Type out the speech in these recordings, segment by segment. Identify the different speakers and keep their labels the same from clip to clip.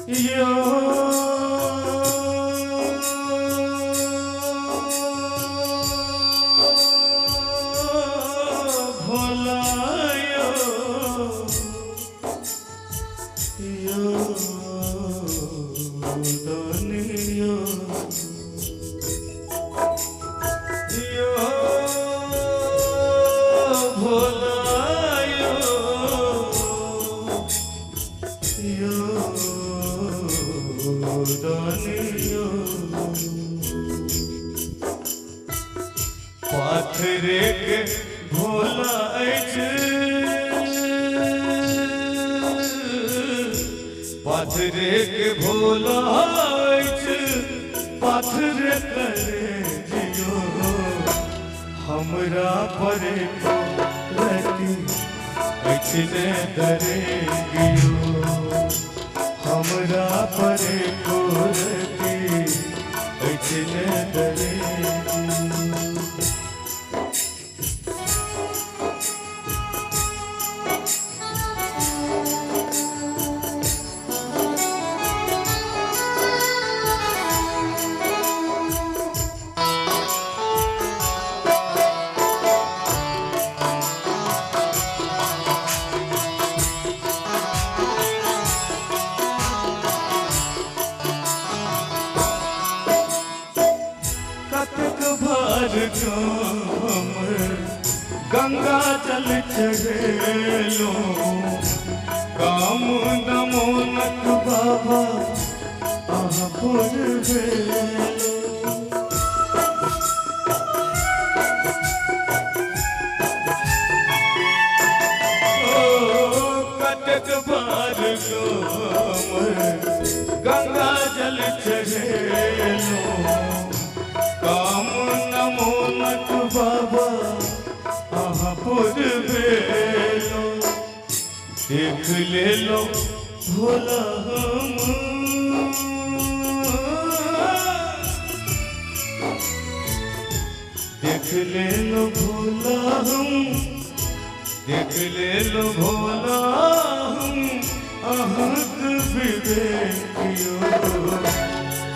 Speaker 1: यो भोला यो दुनिया यो भोला पाथरे के भोला पाथरे के भोला पाथरे करे जियो हमरा परे को रती इतने डरे गियो हमरा परे को रती इतने डरे गंगा जल चढ़ेलो काम नमो नक बाबा आपुर भेलो कटक बार गंगा जल चढ़ेलो काम नमो नक बाबा भेलो देख ले लो भोला हम देख ले लो भोला हम देख ले लो भोला हम अहक विवेकियो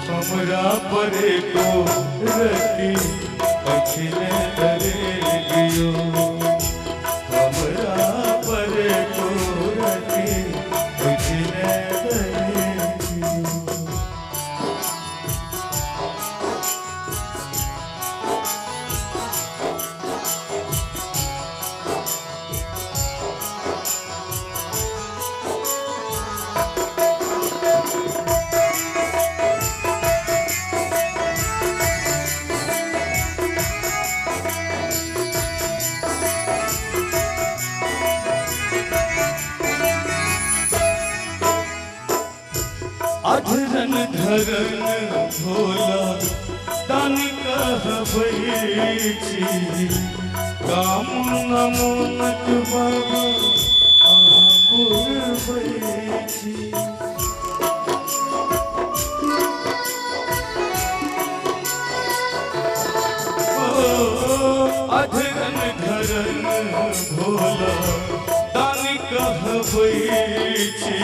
Speaker 1: हमरा परे को रखी अखिले डरे गियो हमरा परे को रखी अखिले डरे गियो अधरन धरन भोला दानी कहबै छी काम नमो नक बाबा आपुरबै छी अधरन धरन भोला दानी कहबै छी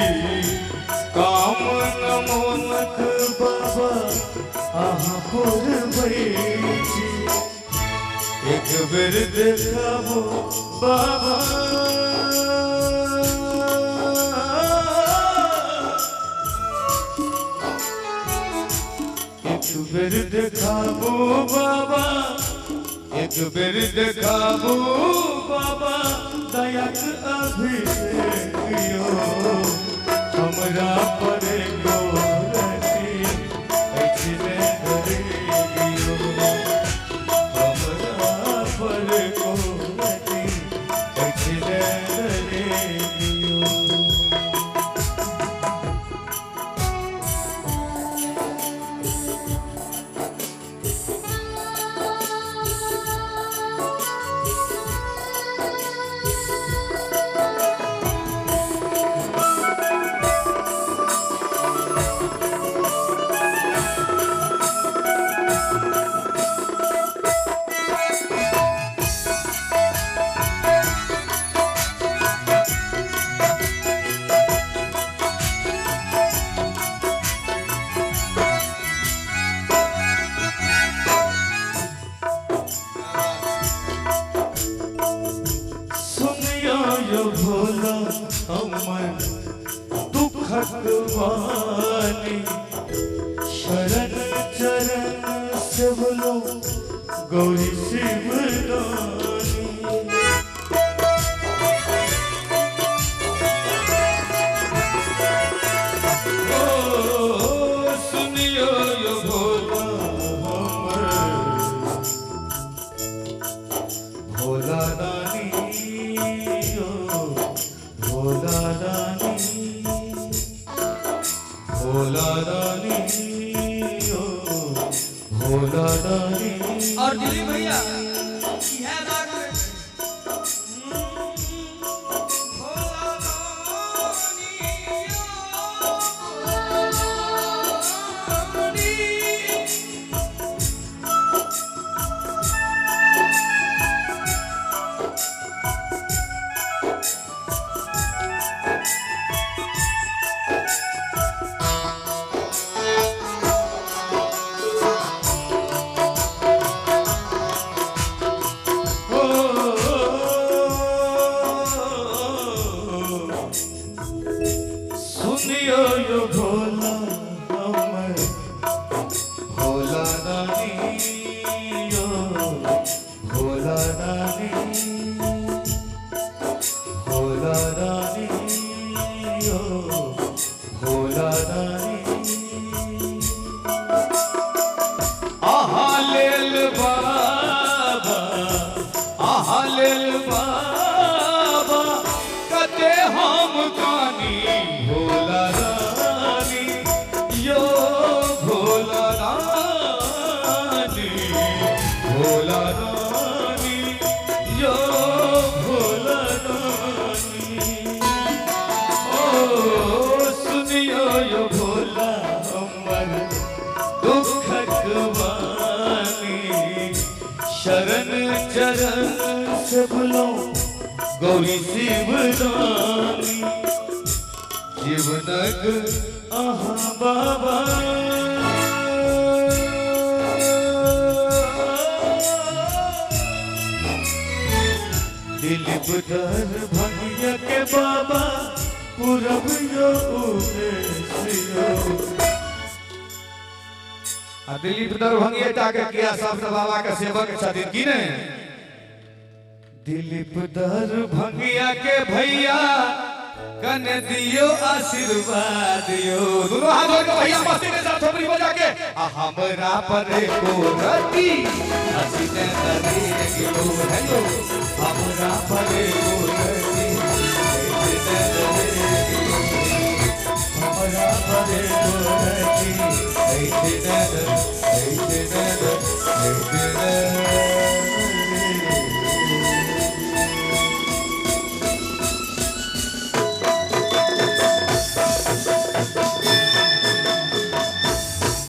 Speaker 1: काम नमो नक बाबा आपुर बैठी एक बेर देखाबो बाबा एक बेर देखाबो बाबा एक बेर देखाबो बाबा दयाक अभिषेकियो हमरा परे को रखी अखिले डरे गियो हमरा परे को रखी अखिले डरे गियो वाली शरण चरण सब लोग गौरी शिवरानी। ओ सुनियो यो भोला भोला रानी ओ भोला रानी भोला रानी ओ भोला रानी।
Speaker 2: और दिलीप भैया यह राग भोला रानी
Speaker 1: सुनियो यो भोला हमर भोला रानी यो भोला रानी भोला रानी यो भोला रानी। आहा लेल बाबा आहा लेल बाबा कते हम कानी भोला रानी यो भोला रानी भोला रानी यो भोला रानी। ओ सुनियो यो भोला हमर दुखक वाणी शरण चरण सब लोग गौरी शिवरानी। जीवनक आहा बाबा दिलीप दर भंगिया के बाबा पूरब यो उदेसियो।
Speaker 2: दिलीप दरभंगिया के किया सब बाबा के सेवक छथिन कि नहीं।
Speaker 1: दिलीप दर भंगिया के भैया कन दियो आशीर्वाद यो।
Speaker 2: दोनों हाथ जोड़ के भैया मस्ती के साथ थोपड़ी बजा के
Speaker 1: हमरा पर को रति हसी ने नदी गिलो हेलो हमरा पर को रति हसी ने नदी गिलो हमरा पर को रति हसी ने नदी हसी ने